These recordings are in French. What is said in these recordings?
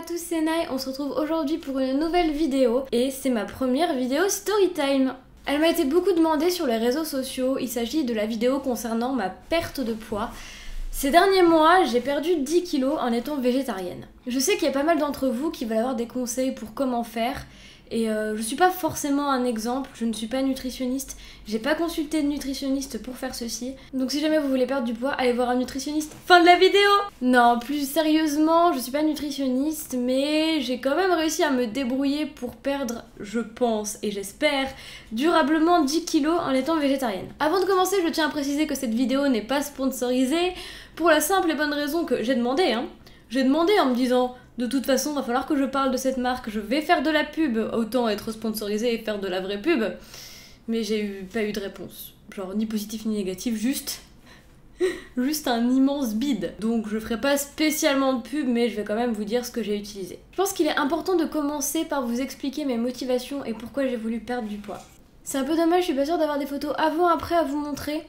tous, c'est Nai, on se retrouve aujourd'hui pour une nouvelle vidéo et c'est ma première vidéo storytime. Elle m'a été beaucoup demandée sur les réseaux sociaux, il s'agit de la vidéo concernant ma perte de poids. Ces derniers mois, j'ai perdu 10 kilos en étant végétarienne. Je sais qu'il y a pas mal d'entre vous qui veulent avoir des conseils pour comment faire. Et je suis pas forcément un exemple, je ne suis pas nutritionniste, j'ai pas consulté de nutritionniste pour faire ceci. Donc si jamais vous voulez perdre du poids, allez voir un nutritionniste. Fin de la vidéo! Non, plus sérieusement, je suis pas nutritionniste, mais j'ai quand même réussi à me débrouiller pour perdre, je pense et j'espère, durablement 10 kilos en étant végétarienne. Avant de commencer, je tiens à préciser que cette vidéo n'est pas sponsorisée, pour la simple et bonne raison que j'ai demandé, J'ai demandé en me disant... De toute façon, il va falloir que je parle de cette marque, je vais faire de la pub, autant être sponsorisée et faire de la vraie pub. Mais j'ai pas eu de réponse. Genre ni positif ni négatif, juste un immense bide. Donc je ferai pas spécialement de pub, mais je vais quand même vous dire ce que j'ai utilisé. Je pense qu'il est important de commencer par vous expliquer mes motivations et pourquoi j'ai voulu perdre du poids. C'est un peu dommage, je suis pas sûre d'avoir des photos avant-après à vous montrer.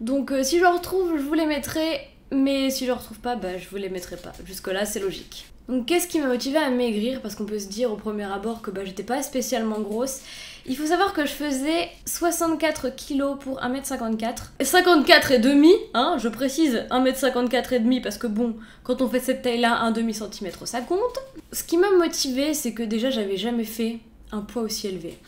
Donc si je retrouve, je vous les mettrai. Mais si je retrouve pas, bah je vous les mettrai pas. Jusque là, c'est logique. Donc qu'est-ce qui m'a motivée à maigrir? Parce qu'on peut se dire au premier abord que j'étais pas spécialement grosse. Il faut savoir que je faisais 64 kilos pour 1m54. 54 et demi, je précise 1m54 et demi parce que bon, quand on fait cette taille-là, un demi-centimètre ça compte. Ce qui m'a motivée, c'est que déjà j'avais jamais fait un poids aussi élevé.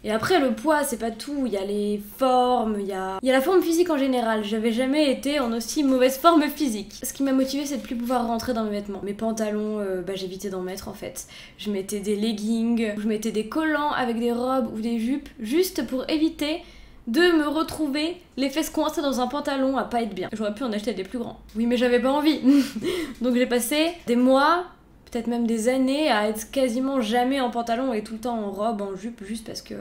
Et après, le poids, c'est pas tout, il y a les formes, il y a la forme physique en général. J'avais jamais été en aussi mauvaise forme physique. Ce qui m'a motivée, c'est de plus pouvoir rentrer dans mes vêtements. Mes pantalons, j'évitais d'en mettre en fait. Je mettais des leggings, je mettais des collants avec des robes ou des jupes, juste pour éviter de me retrouver les fesses coincées dans un pantalon à pas être bien. J'aurais pu en acheter des plus grands. Oui, mais j'avais pas envie. Donc j'ai passé des mois... peut-être même des années à être quasiment jamais en pantalon et tout le temps en robe, en jupe, juste parce que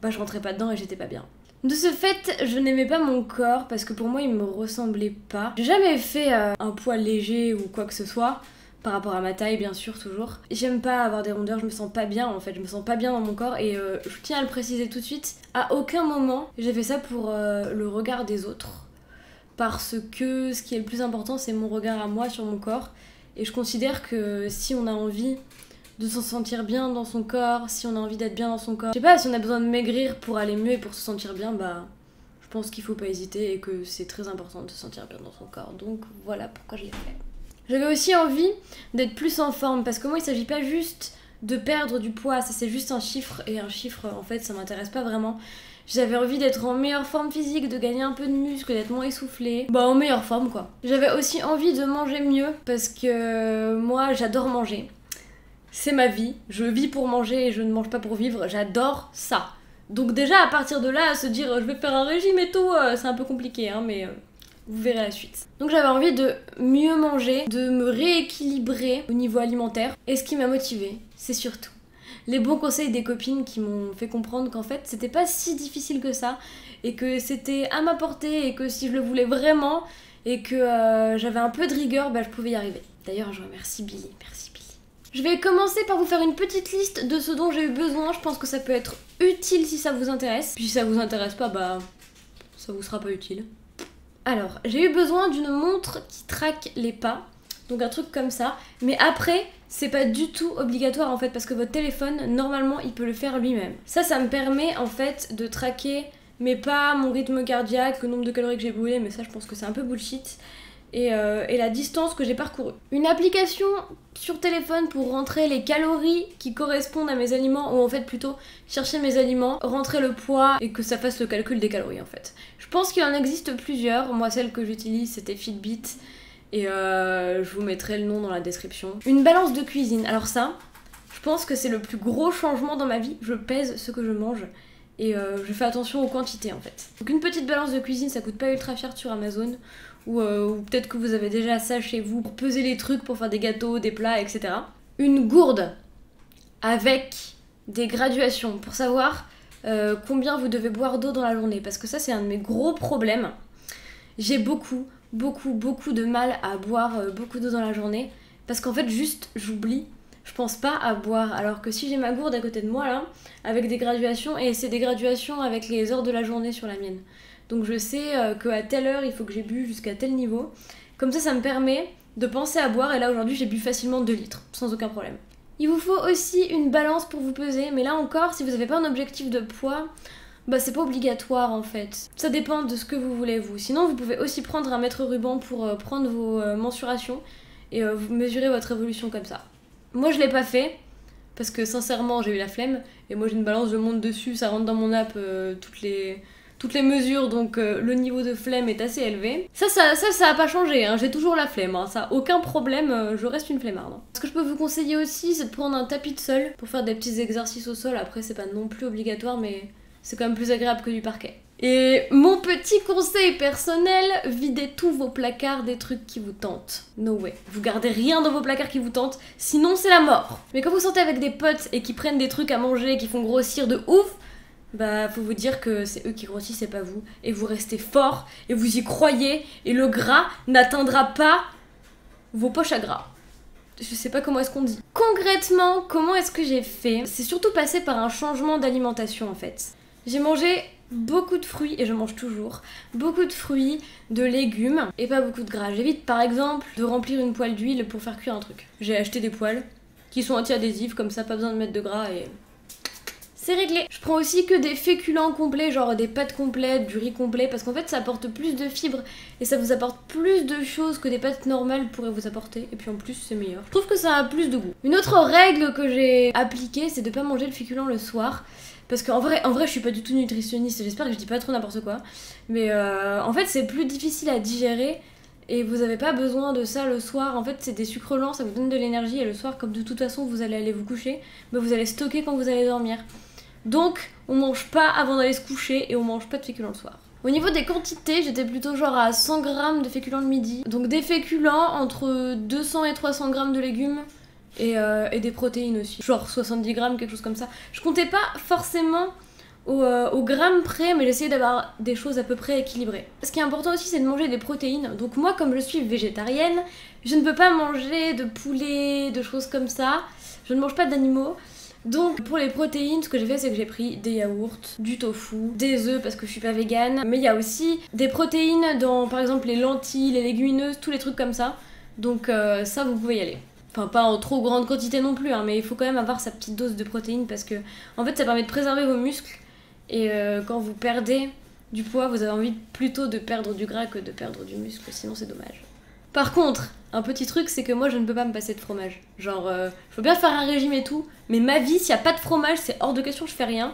je rentrais pas dedans et j'étais pas bien. De ce fait, je n'aimais pas mon corps parce que pour moi il me ressemblait pas. J'ai jamais fait un poids léger ou quoi que ce soit, par rapport à ma taille bien sûr toujours. J'aime pas avoir des rondeurs, je me sens pas bien en fait, je me sens pas bien dans mon corps et je tiens à le préciser tout de suite, à aucun moment j'ai fait ça pour le regard des autres. Parce que ce qui est le plus important c'est mon regard à moi sur mon corps. Et je considère que si on a envie de se sentir bien dans son corps, si on a envie d'être bien dans son corps, je sais pas, si on a besoin de maigrir pour aller mieux et pour se sentir bien, je pense qu'il faut pas hésiter et que c'est très important de se sentir bien dans son corps. Donc voilà pourquoi je l'ai fait. J'avais aussi envie d'être plus en forme parce que moi il s'agit pas juste de perdre du poids, ça c'est juste un chiffre et un chiffre en fait ça m'intéresse pas vraiment. J'avais envie d'être en meilleure forme physique, de gagner un peu de muscle, d'être moins essoufflée. En meilleure forme quoi. J'avais aussi envie de manger mieux parce que moi j'adore manger. C'est ma vie, je vis pour manger et je ne mange pas pour vivre, j'adore ça. Donc déjà à partir de là, se dire je vais faire un régime et tout, c'est un peu compliqué mais vous verrez la suite. Donc j'avais envie de mieux manger, de me rééquilibrer au niveau alimentaire. Et ce qui m'a motivée, c'est surtout les bons conseils des copines qui m'ont fait comprendre qu'en fait c'était pas si difficile que ça et que c'était à ma portée et que si je le voulais vraiment et que j'avais un peu de rigueur, je pouvais y arriver. D'ailleurs je remercie Billy, merci Billy. Je vais commencer par vous faire une petite liste de ce dont j'ai eu besoin, je pense que ça peut être utile si ça vous intéresse. Puis si ça vous intéresse pas, ça vous sera pas utile. Alors, j'ai eu besoin d'une montre qui traque les pas. Donc un truc comme ça, mais après c'est pas du tout obligatoire en fait parce que votre téléphone normalement il peut le faire lui-même. Ça me permet en fait de traquer mes pas, mon rythme cardiaque, le nombre de calories que j'ai brûlé, mais ça je pense que c'est un peu bullshit. Et la distance que j'ai parcourue. Une application sur téléphone pour rentrer les calories qui correspondent à mes aliments, ou en fait plutôt chercher mes aliments, rentrer le poids et que ça fasse le calcul des calories en fait. Je pense qu'il en existe plusieurs, moi celle que j'utilise c'était Fitbit. Et je vous mettrai le nom dans la description. Une balance de cuisine. Alors ça, je pense que c'est le plus gros changement dans ma vie. Je pèse ce que je mange et je fais attention aux quantités en fait. Donc une petite balance de cuisine, ça coûte pas ultra cher sur Amazon. Ou peut-être que vous avez déjà ça chez vous pour peser les trucs, pour faire des gâteaux, des plats, etc. Une gourde avec des graduations pour savoir combien vous devez boire d'eau dans la journée. Parce que ça c'est un de mes gros problèmes. J'ai beaucoup de mal à boire beaucoup d'eau dans la journée parce qu'en fait juste j'oublie, je pense pas à boire alors que si j'ai ma gourde à côté de moi là avec des graduations et c'est des graduations avec les heures de la journée sur la mienne donc je sais qu'à telle heure il faut que j'ai bu jusqu'à tel niveau, comme ça me permet de penser à boire et là aujourd'hui j'ai bu facilement 2 litres sans aucun problème. Il vous faut aussi une balance pour vous peser, mais là encore, si vous n'avez pas un objectif de poids, bah c'est pas obligatoire en fait. Ça dépend de ce que vous voulez vous. Sinon vous pouvez aussi prendre un mètre ruban pour prendre vos mensurations et vous mesurez votre évolution comme ça. Moi je l'ai pas fait, parce que sincèrement j'ai eu la flemme, et moi j'ai une balance, je monte dessus, ça rentre dans mon app toutes les mesures, donc le niveau de flemme est assez élevé. Ça a pas changé, hein. J'ai toujours la flemme, hein. Ça aucun problème, je reste une flemmarde. Ce que je peux vous conseiller aussi, c'est de prendre un tapis de sol pour faire des petits exercices au sol. Après c'est pas non plus obligatoire, mais c'est quand même plus agréable que du parquet. Et mon petit conseil personnel, videz tous vos placards des trucs qui vous tentent. No way. Vous gardez rien dans vos placards qui vous tentent, sinon c'est la mort. Mais quand vous sortez avec des potes et qui prennent des trucs à manger, qui font grossir de ouf, bah faut vous dire que c'est eux qui grossissent et pas vous. Et vous restez fort, et vous y croyez, et le gras n'atteindra pas vos poches à gras. Je sais pas comment est-ce qu'on dit. Concrètement, comment est-ce que j'ai fait? C'est surtout passé par un changement d'alimentation en fait. J'ai mangé beaucoup de fruits, et je mange toujours, beaucoup de fruits, de légumes, et pas beaucoup de gras. J'évite par exemple de remplir une poêle d'huile pour faire cuire un truc. J'ai acheté des poêles qui sont anti-adhésifs, comme ça pas besoin de mettre de gras et... c'est réglé. Je prends aussi que des féculents complets, genre des pâtes complètes, du riz complet, parce qu'en fait ça apporte plus de fibres et ça vous apporte plus de choses que des pâtes normales pourraient vous apporter, et puis en plus c'est meilleur. Je trouve que ça a plus de goût. Une autre règle que j'ai appliquée, c'est de pas manger le féculent le soir, parce qu'en vrai je suis pas du tout nutritionniste, j'espère que je dis pas trop n'importe quoi, mais en fait c'est plus difficile à digérer. Et vous avez pas besoin de ça le soir, en fait c'est des sucres lents, ça vous donne de l'énergie, et le soir comme de toute façon vous allez aller vous coucher, bah vous allez stocker quand vous allez dormir. Donc on mange pas avant d'aller se coucher et on mange pas de féculents le soir. Au niveau des quantités, j'étais plutôt genre à 100 grammes de féculents le midi. Donc des féculents entre 200 et 300 grammes de légumes et des protéines aussi. Genre 70 grammes, quelque chose comme ça. Je comptais pas forcément au gramme près, mais j'essayais d'avoir des choses à peu près équilibrées. Ce qui est important aussi, c'est de manger des protéines. Donc moi, comme je suis végétarienne, je ne peux pas manger de poulet, de choses comme ça. Je ne mange pas d'animaux. Donc pour les protéines, ce que j'ai fait, c'est que j'ai pris des yaourts, du tofu, des œufs parce que je suis pas végane, mais il y a aussi des protéines dans par exemple les lentilles, les légumineuses, tous les trucs comme ça. Donc ça vous pouvez y aller. Enfin pas en trop grande quantité non plus, hein, mais il faut quand même avoir sa petite dose de protéines parce que en fait ça permet de préserver vos muscles, et quand vous perdez du poids, vous avez envie plutôt de perdre du gras que de perdre du muscle, sinon c'est dommage. Par contre, un petit truc, c'est que moi je ne peux pas me passer de fromage. Genre, je veux bien faire un régime et tout, mais ma vie, s'il n'y a pas de fromage, c'est hors de question, je fais rien.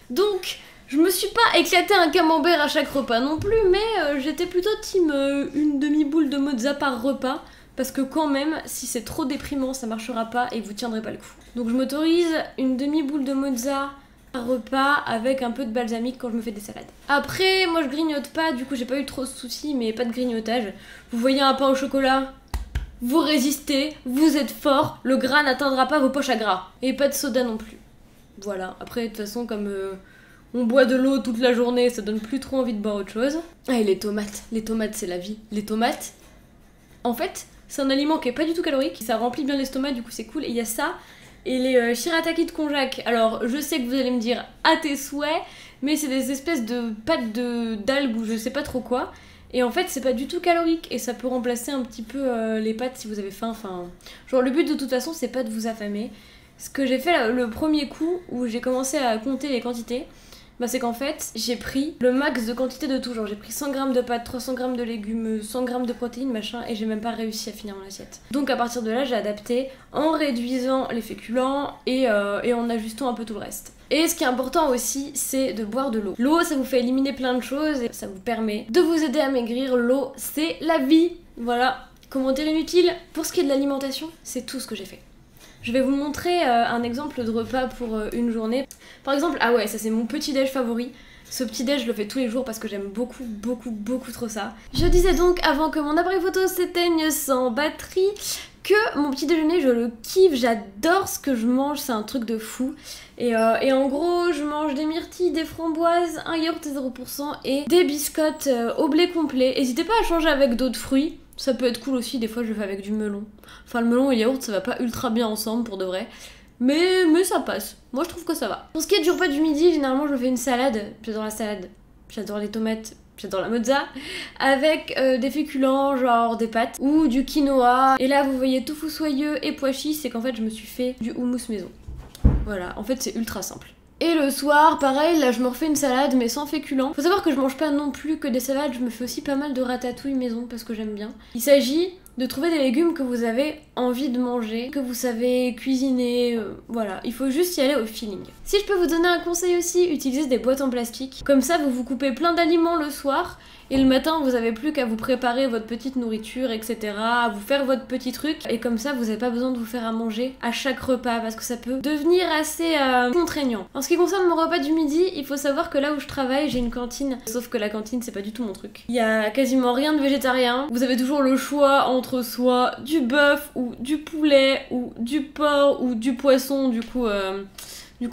Donc, je me suis pas éclaté un camembert à chaque repas non plus, mais j'étais plutôt team une demi-boule de mozza par repas, parce que quand même, si c'est trop déprimant, ça marchera pas et vous tiendrez pas le coup. Donc je m'autorise une demi-boule de mozza par repas avec un peu de balsamique quand je me fais des salades. Après, moi je grignote pas, du coup j'ai pas eu trop de soucis, mais pas de grignotage. Vous voyez un pain au chocolat, vous résistez, vous êtes fort, le gras n'atteindra pas vos poches à gras. Et pas de soda non plus. Voilà, après de toute façon comme on boit de l'eau toute la journée, ça donne plus trop envie de boire autre chose. Ah, et les tomates c'est la vie. Les tomates, en fait, c'est un aliment qui est pas du tout calorique, ça remplit bien l'estomac, du coup c'est cool. Et il y a ça, et les shirataki de konjac. Alors je sais que vous allez me dire à tes souhaits, mais c'est des espèces de pâtes d'algues ou je sais pas trop quoi. Et en fait c'est pas du tout calorique et ça peut remplacer un petit peu les pâtes si vous avez faim. Enfin, genre le but de toute façon c'est pas de vous affamer. Ce que j'ai fait le premier coup où j'ai commencé à compter les quantités, bah c'est qu'en fait j'ai pris le max de quantité de tout. Genre j'ai pris 100 grammes de pâtes, 300 grammes de légumes, 100 grammes de protéines, machin, et j'ai même pas réussi à finir mon assiette. Donc à partir de là j'ai adapté en réduisant les féculents et en ajustant un peu tout le reste. Et ce qui est important aussi, c'est de boire de l'eau. L'eau, ça vous fait éliminer plein de choses et ça vous permet de vous aider à maigrir. L'eau, c'est la vie. Voilà, commentaire inutile. Pour ce qui est de l'alimentation, c'est tout ce que j'ai fait. Je vais vous montrer un exemple de repas pour une journée. Par exemple, ah ouais, ça c'est mon petit déj favori. Ce petit déj, je le fais tous les jours parce que j'aime beaucoup trop ça. Je disais donc, avant que mon appareil photo s'éteigne sans batterie, que mon petit déjeuner, je le kiffe, j'adore ce que je mange, c'est un truc de fou. Et en gros, je mange des myrtilles, des framboises, un yaourt 0% et des biscottes au blé complet. N'hésitez pas à changer avec d'autres fruits, ça peut être cool aussi, des fois je le fais avec du melon. Enfin le melon et le yaourt ça va pas ultra bien ensemble pour de vrai. Mais ça passe, moi je trouve que ça va. Pour ce qui est du repas du midi, généralement je me fais une salade, j'adore la salade. J'adore les tomates, j'adore la mozza, avec des féculents genre des pâtes ou du quinoa. Et là vous voyez tofu soyeux et pois chiches, c'est qu'en fait je me suis fait du houmous maison. Voilà, en fait c'est ultra simple. Et le soir, pareil, là je me refais une salade mais sans féculents. Faut savoir que je mange pas non plus que des salades, je me fais aussi pas mal de ratatouille maison parce que j'aime bien. Il s'agit de trouver des légumes que vous avez envie de manger, que vous savez cuisiner, voilà. Il faut juste y aller au feeling. Si je peux vous donner un conseil aussi, utilisez des boîtes en plastique. Comme ça, vous vous coupez plein d'aliments le soir, et le matin, vous avez plus qu'à vous préparer votre petite nourriture, etc., à vous faire votre petit truc, et comme ça, vous n'avez pas besoin de vous faire à manger à chaque repas, parce que ça peut devenir assez contraignant. En ce qui concerne mon repas du midi, il faut savoir que là où je travaille, j'ai une cantine, sauf que la cantine, c'est pas du tout mon truc. Il y a quasiment rien de végétarien, vous avez toujours le choix entre soit du bœuf, ou du poulet, ou du porc, ou du poisson, du coup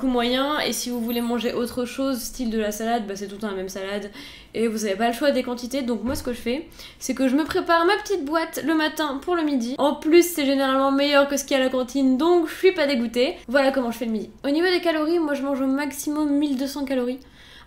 moyen. Et si vous voulez manger autre chose, style de la salade, bah c'est tout le temps la même salade et vous avez pas le choix des quantités. Donc moi ce que je fais, c'est que je me prépare ma petite boîte le matin pour le midi. En plus c'est généralement meilleur que ce qu'il y a à la cantine, donc je suis pas dégoûtée. Voilà comment je fais le midi. Au niveau des calories, moi je mange au maximum 1200 calories.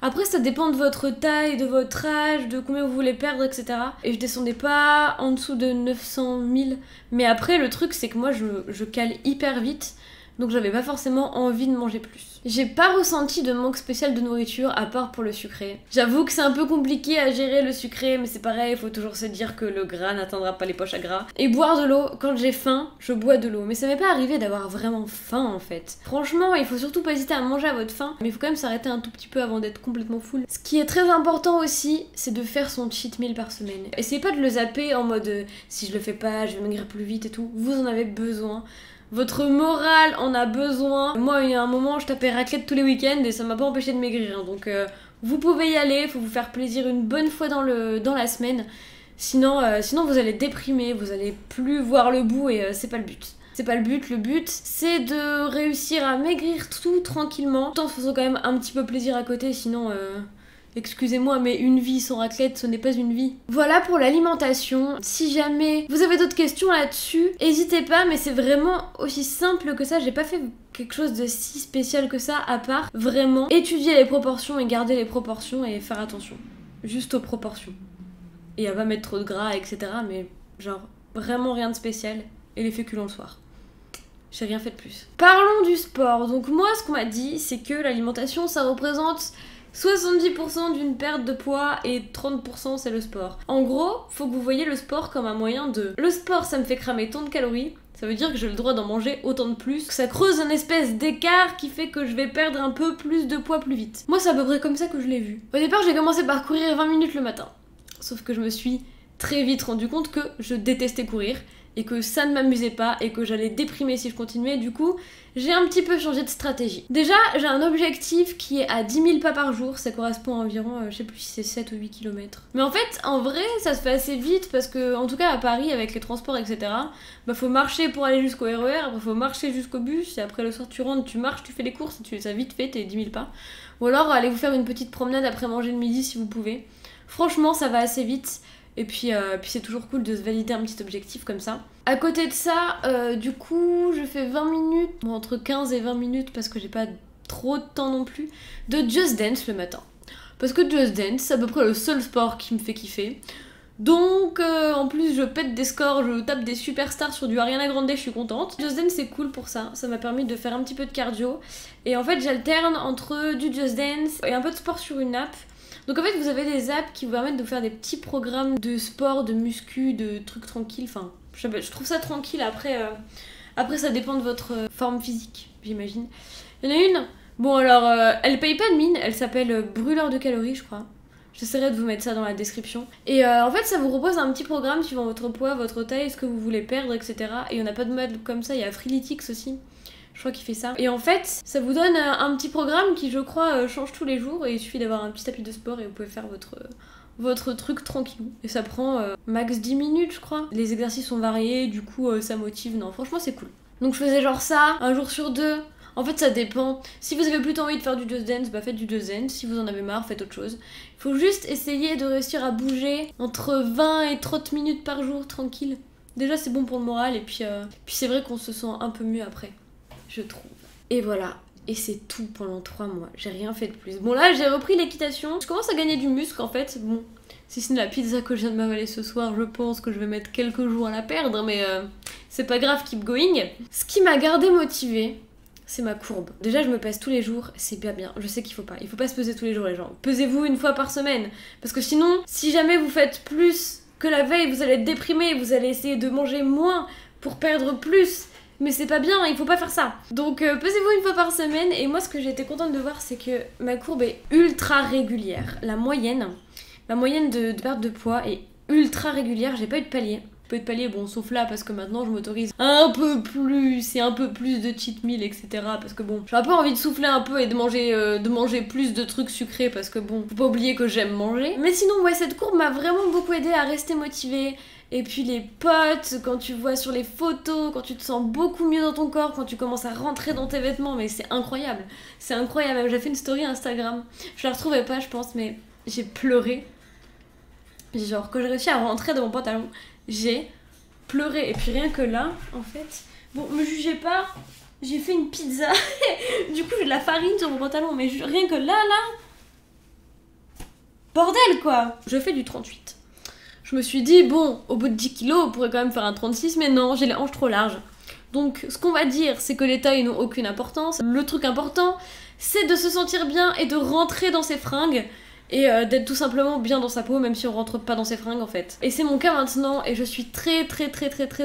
Après ça dépend de votre taille, de votre âge, de combien vous voulez perdre, etc. Et je descendais pas en dessous de 900 000. Mais après le truc c'est que moi je cale hyper vite. Donc j'avais pas forcément envie de manger plus. J'ai pas ressenti de manque spécial de nourriture à part pour le sucré. J'avoue que c'est un peu compliqué à gérer le sucré, mais c'est pareil, il faut toujours se dire que le gras n'atteindra pas les poches à gras. Et boire de l'eau, quand j'ai faim, je bois de l'eau. Mais ça m'est pas arrivé d'avoir vraiment faim en fait. Franchement, il faut surtout pas hésiter à manger à votre faim, mais il faut quand même s'arrêter un tout petit peu avant d'être complètement full. Ce qui est très important aussi, c'est de faire son cheat meal par semaine. Essayez pas de le zapper en mode si je le fais pas, je vais maigrir plus vite et tout. Vous en avez besoin. Votre morale en a besoin. Moi, il y a un moment, je tapais raclette tous les week-ends et ça m'a pas empêché de maigrir. Hein. Donc, vous pouvez y aller. Faut vous faire plaisir une bonne fois dans la semaine. Sinon, vous allez déprimer. Vous allez plus voir le bout et c'est pas le but. C'est pas le but. Le but, c'est de réussir à maigrir tout tranquillement. Tout en se faisant quand même un petit peu plaisir à côté. Sinon, excusez-moi, mais une vie sans raclette, ce n'est pas une vie. Voilà pour l'alimentation. Si jamais vous avez d'autres questions là-dessus, n'hésitez pas, mais c'est vraiment aussi simple que ça. J'ai pas fait quelque chose de si spécial que ça, à part vraiment étudier les proportions et garder les proportions et faire attention. Juste aux proportions. Et à pas mettre trop de gras, etc. Mais genre, vraiment rien de spécial. Et les féculents le soir. J'ai rien fait de plus. Parlons du sport. Donc moi, ce qu'on m'a dit, c'est que l'alimentation, ça représente 70% d'une perte de poids et 30% c'est le sport. En gros, faut que vous voyez le sport comme un moyen de... Le sport, ça me fait cramer tant de calories, ça veut dire que j'ai le droit d'en manger autant de plus. Ça creuse un espèce d'écart qui fait que je vais perdre un peu plus de poids plus vite. Moi, c'est à peu près comme ça que je l'ai vu. Au départ, j'ai commencé par courir 20 minutes le matin. Sauf que je me suis très vite rendu compte que je détestais courir et que ça ne m'amusait pas et que j'allais déprimer si je continuais. Du coup, j'ai un petit peu changé de stratégie. Déjà, j'ai un objectif qui est à 10 000 pas par jour. Ça correspond à environ, je sais plus si c'est 7 ou 8 km. Mais en fait, en vrai, ça se fait assez vite parce que, en tout cas à Paris, avec les transports, etc., bah faut marcher pour aller jusqu'au RER, après faut marcher jusqu'au bus, et après le soir tu rentres, tu marches, tu fais les courses, et tu les as vite fait tes 10 000 pas. Ou alors, allez vous faire une petite promenade après manger le midi si vous pouvez. Franchement, ça va assez vite. Et puis c'est toujours cool de se valider un petit objectif comme ça. À côté de ça, du coup, je fais 20 minutes, bon, entre 15 et 20 minutes parce que j'ai pas trop de temps non plus, de Just Dance le matin. Parce que Just Dance, c'est à peu près le seul sport qui me fait kiffer. Donc, en plus, je pète des scores, je tape des superstars sur du Ariana Grande, je suis contente. Just Dance, c'est cool pour ça. Ça m'a permis de faire un petit peu de cardio. Et en fait, j'alterne entre du Just Dance et un peu de sport sur une app. Donc en fait vous avez des apps qui vous permettent de faire des petits programmes de sport, de muscu, de trucs tranquilles, enfin je trouve ça tranquille. Après ça dépend de votre forme physique, j'imagine. Il y en a une, bon alors elle paye pas de mine, elle s'appelle brûleur de calories je crois. J'essaierai de vous mettre ça dans la description. Et en fait ça vous propose un petit programme suivant votre poids, votre taille, ce que vous voulez perdre, etc. Et il y en a pas de mode comme ça, il y a Freeletics aussi. Je crois qu'il fait ça. Et en fait, ça vous donne un petit programme qui, je crois, change tous les jours. Et il suffit d'avoir un petit tapis de sport et vous pouvez faire votre truc tranquillou. Et ça prend max 10 minutes, je crois. Les exercices sont variés, du coup, ça motive. Non, franchement, c'est cool. Donc je faisais genre ça, un jour sur deux. En fait, ça dépend. Si vous avez plutôt envie de faire du Just Dance, bah faites du Just Dance. Si vous en avez marre, faites autre chose. Il faut juste essayer de réussir à bouger entre 20 et 30 minutes par jour, tranquille. Déjà, c'est bon pour le moral. Et puis c'est vrai qu'on se sent un peu mieux après. Je trouve. Et voilà, Et c'est tout pendant 3 mois, j'ai rien fait de plus. Bon là j'ai repris l'équitation, je commence à gagner du muscle en fait, bon, si ce n'est la pizza que je viens de m'avaler ce soir, je pense que je vais mettre quelques jours à la perdre, mais c'est pas grave, keep going. Ce qui m'a gardé motivée, c'est ma courbe. Déjà je me pèse tous les jours, c'est bien, je sais qu'il faut pas se peser tous les jours les gens. Pesez-vous une fois par semaine, parce que sinon, si jamais vous faites plus que la veille, vous allez être déprimé, vous allez essayer de manger moins pour perdre plus. Mais c'est pas bien, il faut pas faire ça. Donc pesez-vous une fois par semaine. Et moi ce que j'ai été contente de voir, c'est que ma courbe est ultra régulière. La moyenne de perte de poids est ultra régulière, j'ai pas eu de palier. Peu de palier, bon, sauf là, parce que maintenant je m'autorise un peu plus, et un peu plus de cheat meal, etc. Parce que bon, j'ai un peu envie de souffler un peu et de manger plus de trucs sucrés, parce que bon, faut pas oublier que j'aime manger. Mais sinon, ouais, cette courbe m'a vraiment beaucoup aidé à rester motivée. Et puis les potes, quand tu vois sur les photos, quand tu te sens beaucoup mieux dans ton corps, quand tu commences à rentrer dans tes vêtements, mais c'est incroyable. C'est incroyable. J'ai fait une story Instagram, je la retrouvais pas, je pense, mais j'ai pleuré. Genre, quand j'ai réussi à rentrer dans mon pantalon, j'ai pleuré. Et puis rien que là, en fait, bon, me jugez pas, j'ai fait une pizza. Du coup, j'ai de la farine sur mon pantalon, mais rien que là, bordel quoi. Je fais du 38. Je me suis dit, bon, au bout de 10 kilos, on pourrait quand même faire un 36, mais non, j'ai les hanches trop larges. Donc, ce qu'on va dire, c'est que les tailles n'ont aucune importance. Le truc important, c'est de se sentir bien et de rentrer dans ses fringues. Et d'être tout simplement bien dans sa peau, même si on rentre pas dans ses fringues en fait. Et c'est mon cas maintenant, et je suis très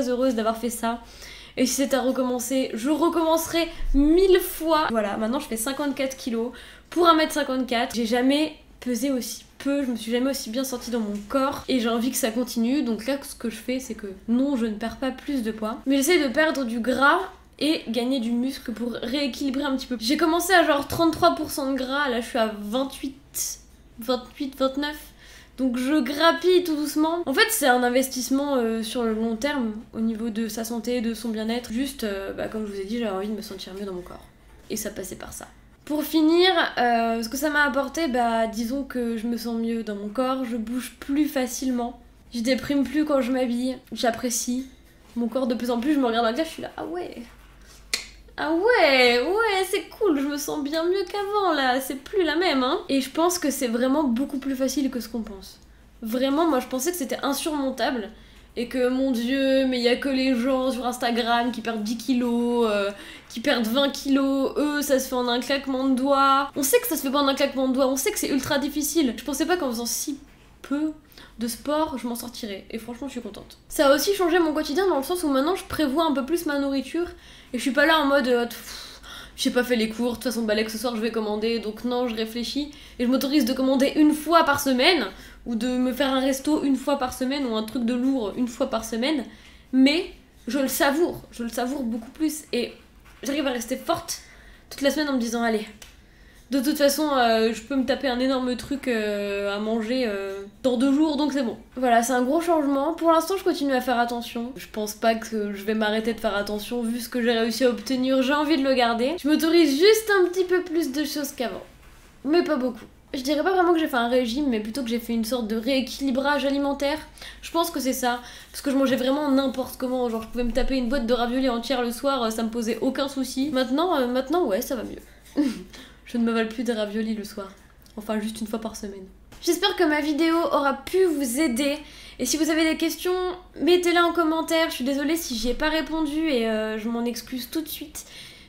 heureuse d'avoir fait ça. Et si c'était à recommencer, je recommencerai 1000 fois. Voilà, maintenant je fais 54 kilos pour 1m54. J'ai jamais pesé aussi peu, je me suis jamais aussi bien sentie dans mon corps et j'ai envie que ça continue. Donc là, ce que je fais, c'est que non, je ne perds pas plus de poids, mais j'essaie de perdre du gras et gagner du muscle pour rééquilibrer un petit peu. J'ai commencé à genre 33% de gras, là je suis à 28, 29. Donc je grappille tout doucement. En fait, c'est un investissement sur le long terme au niveau de sa santé, de son bien-être. Juste, comme je vous ai dit, j'avais envie de me sentir mieux dans mon corps. Et ça passait par ça. Pour finir, ce que ça m'a apporté, disons que je me sens mieux dans mon corps, je bouge plus facilement, je déprime plus quand je m'habille, j'apprécie mon corps de plus en plus, je me regarde dans le glace, je suis là, ah ouais, c'est cool, je me sens bien mieux qu'avant là, c'est plus la même hein. Et je pense que c'est vraiment beaucoup plus facile que ce qu'on pense. Vraiment, moi je pensais que c'était insurmontable. Et que mon dieu, mais il y a que les gens sur Instagram qui perdent 10 kilos, qui perdent 20 kilos, eux ça se fait en un claquement de doigts. On sait que ça se fait pas en un claquement de doigts, on sait que c'est ultra difficile. Je pensais pas qu'en faisant si peu de sport, je m'en sortirais. Et franchement, je suis contente. Ça a aussi changé mon quotidien dans le sens où maintenant je prévois un peu plus ma nourriture. Et je suis pas là en mode j'ai pas fait les cours, de toute façon balai que ce soir je vais commander, donc non, je réfléchis. Et je m'autorise de commander une fois par semaine, ou de me faire un resto une fois par semaine, ou un truc de lourd une fois par semaine. Mais je le savoure beaucoup plus. Et j'arrive à rester forte toute la semaine en me disant, allez, de toute façon, je peux me taper un énorme truc à manger dans 2 jours, donc c'est bon. Voilà, c'est un gros changement. Pour l'instant, je continue à faire attention. Je pense pas que je vais m'arrêter de faire attention vu ce que j'ai réussi à obtenir. J'ai envie de le garder. Je m'autorise juste un petit peu plus de choses qu'avant. Mais pas beaucoup. Je dirais pas vraiment que j'ai fait un régime, mais plutôt que j'ai fait une sorte de rééquilibrage alimentaire. Je pense que c'est ça. Parce que je mangeais vraiment n'importe comment. Genre, je pouvais me taper une boîte de raviolis entière le soir, ça me posait aucun souci. Maintenant, ouais, ça va mieux. Je ne m'avale plus des raviolis le soir. Enfin, juste une fois par semaine. J'espère que ma vidéo aura pu vous aider. Et si vous avez des questions, mettez-les en commentaire. Je suis désolée si j'y ai pas répondu et je m'en excuse tout de suite.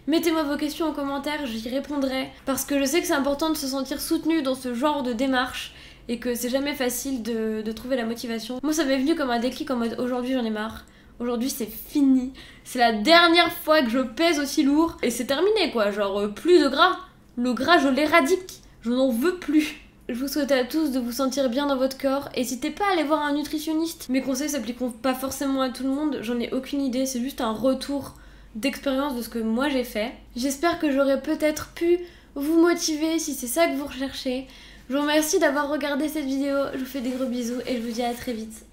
Mettez-moi vos questions en commentaire, j'y répondrai. Parce que je sais que c'est important de se sentir soutenu dans ce genre de démarche. Et que c'est jamais facile de trouver la motivation. Moi, ça m'est venu comme un déclic en mode aujourd'hui j'en ai marre. Aujourd'hui c'est fini. C'est la dernière fois que je pèse aussi lourd. Et c'est terminé quoi, genre plus de gras. Le gras, je l'éradique. Je n'en veux plus. Je vous souhaite à tous de vous sentir bien dans votre corps. N'hésitez pas à aller voir un nutritionniste. Mes conseils s'appliqueront pas forcément à tout le monde. J'en ai aucune idée. C'est juste un retour d'expérience de ce que moi j'ai fait. J'espère que j'aurais peut-être pu vous motiver si c'est ça que vous recherchez. Je vous remercie d'avoir regardé cette vidéo. Je vous fais des gros bisous et je vous dis à très vite.